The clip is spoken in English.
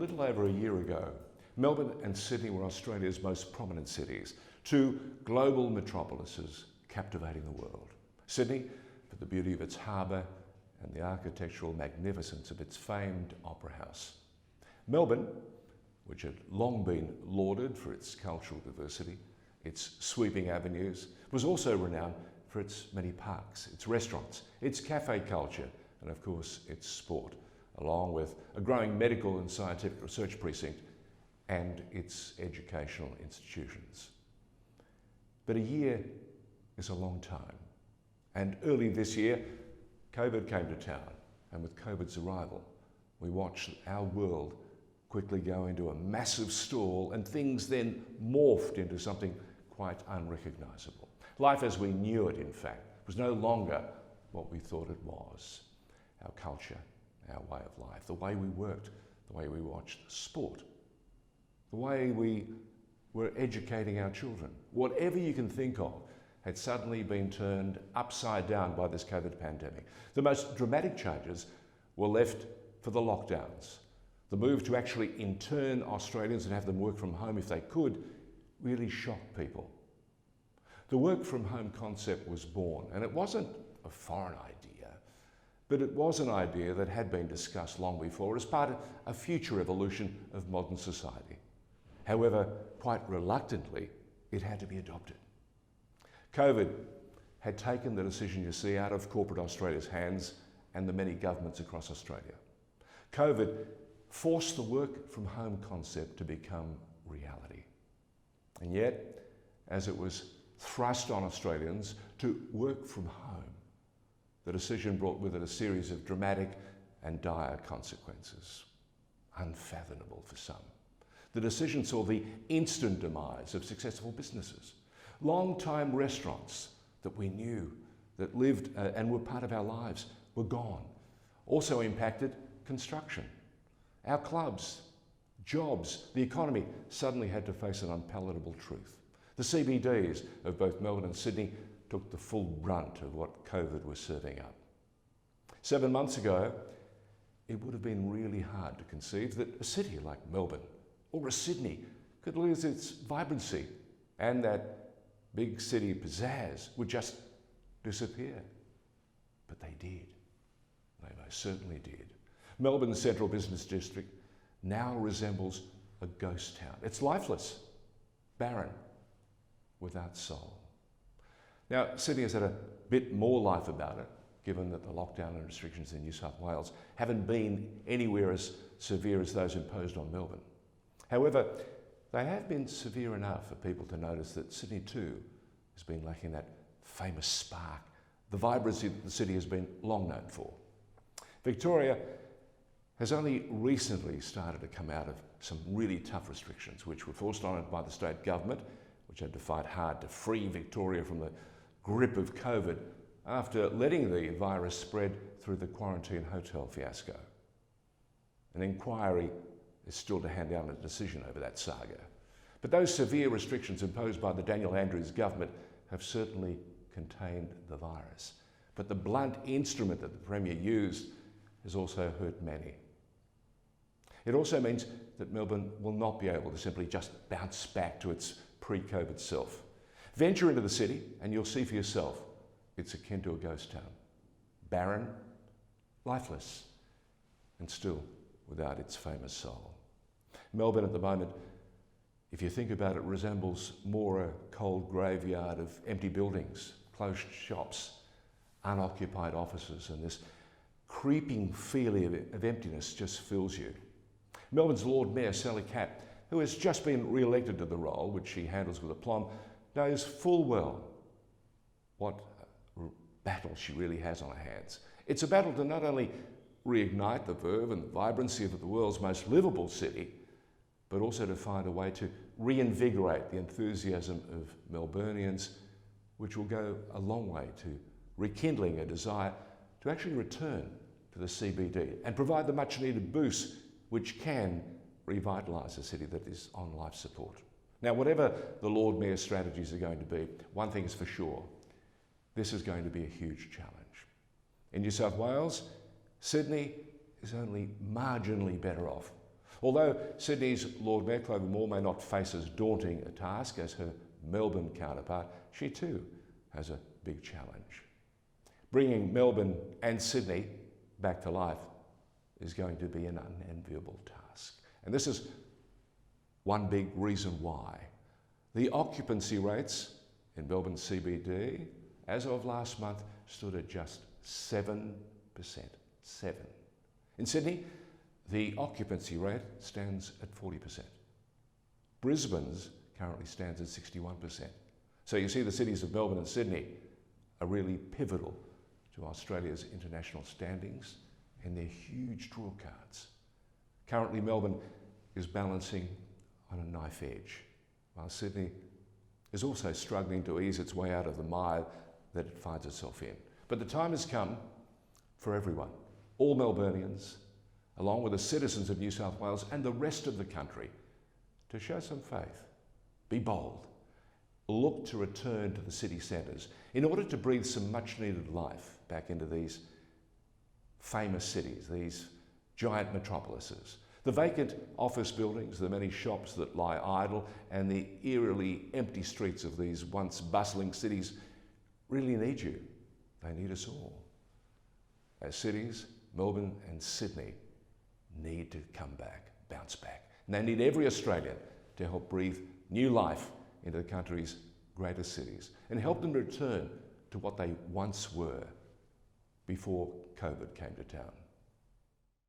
little over a year ago, Melbourne and Sydney were Australia's most prominent cities, two global metropolises captivating the world. Sydney for the beauty of its harbour and the architectural magnificence of its famed Opera House. Melbourne, which had long been lauded for its cultural diversity, its sweeping avenues, was also renowned for its many parks, its restaurants, its cafe culture, and of course its sport, along with a growing medical and scientific research precinct and its educational institutions. But a year is a long time, and early this year COVID came to town, and with COVID's arrival we watched our world quickly go into a massive stall, and things then morphed into something quite unrecognisable. Life as we knew it, in fact, was no longer what we thought it was. Our culture, our way of life, the way we worked, the way we watched sport, the way we were educating our children, whatever you can think of had suddenly been turned upside down by this COVID pandemic. The most dramatic changes were left for the lockdowns. The move to actually intern Australians and have them work from home if they could really shocked people. The work from home concept was born, and it wasn't a foreign idea, but it was an idea that had been discussed long before as part of a future evolution of modern society. However, quite reluctantly, it had to be adopted. COVID had taken the decision, you see, out of corporate Australia's hands and the many governments across Australia. COVID forced the work from home concept to become reality. And yet, as it was thrust on Australians to work from home, the decision brought with it a series of dramatic and dire consequences, unfathomable for some. The decision saw the instant demise of successful businesses. Long-time restaurants that we knew, that lived and were part of our lives, were gone. Also impacted construction. Our clubs, jobs, the economy suddenly had to face an unpalatable truth. The CBDs of both Melbourne and Sydney took the full brunt of what COVID was serving up. 7 months ago, it would have been really hard to conceive that a city like Melbourne or a Sydney could lose its vibrancy and that big city pizzazz would just disappear. But they did. They most certainly did. Melbourne's central business district now resembles a ghost town. It's lifeless, barren, without soul. Now, Sydney has had a bit more life about it, given that the lockdown and restrictions in New South Wales haven't been anywhere as severe as those imposed on Melbourne. However, they have been severe enough for people to notice that Sydney too has been lacking that famous spark, the vibrancy that the city has been long known for. Victoria has only recently started to come out of some really tough restrictions which were forced on it by the state government, which had to fight hard to free Victoria from the grip of COVID after letting the virus spread through the quarantine hotel fiasco. An inquiry is still to hand down a decision over that saga. But those severe restrictions imposed by the Daniel Andrews government have certainly contained the virus. But the blunt instrument that the Premier used has also hurt many. It also means that Melbourne will not be able to simply just bounce back to its pre-COVID self. Venture into the city and you'll see for yourself it's akin to a ghost town. Barren, lifeless, and still without its famous soul. Melbourne at the moment, if you think about it, resembles more a cold graveyard of empty buildings, closed shops, unoccupied offices, and this creeping feeling of emptiness just fills you. Melbourne's Lord Mayor Sally Capp, who has just been re-elected to the role, which she handles with aplomb, knows full well what battle she really has on her hands. It's a battle to not only reignite the verve and the vibrancy of the world's most livable city, but also to find a way to reinvigorate the enthusiasm of Melburnians, which will go a long way to rekindling a desire to actually return to the CBD and provide the much needed boost which can revitalise a city that is on life support. Now, whatever the Lord Mayor's strategies are going to be, one thing is for sure, this is going to be a huge challenge. In New South Wales, Sydney is only marginally better off. Although Sydney's Lord Mayor Clover Moore may not face as daunting a task as her Melbourne counterpart, she too has a big challenge. Bringing Melbourne and Sydney back to life is going to be an unenviable task. And this is one big reason why. The occupancy rates in Melbourne CBD, as of last month, stood at just 7%. 7. In Sydney, the occupancy rate stands at 40%. Brisbane's currently stands at 61%. So you see the cities of Melbourne and Sydney are really pivotal to Australia's international standings, and they're huge draw cards. Currently, Melbourne is balancing on a knife edge, while Sydney is also struggling to ease its way out of the mire that it finds itself in. But the time has come for everyone, all Melburnians, along with the citizens of New South Wales and the rest of the country, to show some faith, be bold, look to return to the city centres in order to breathe some much needed life back into these famous cities, these giant metropolises. The vacant office buildings, the many shops that lie idle, and the eerily empty streets of these once bustling cities really need you. They need us all. As cities, Melbourne and Sydney need to come back, bounce back. And they need every Australian to help breathe new life into the country's greatest cities and help them return to what they once were before COVID came to town.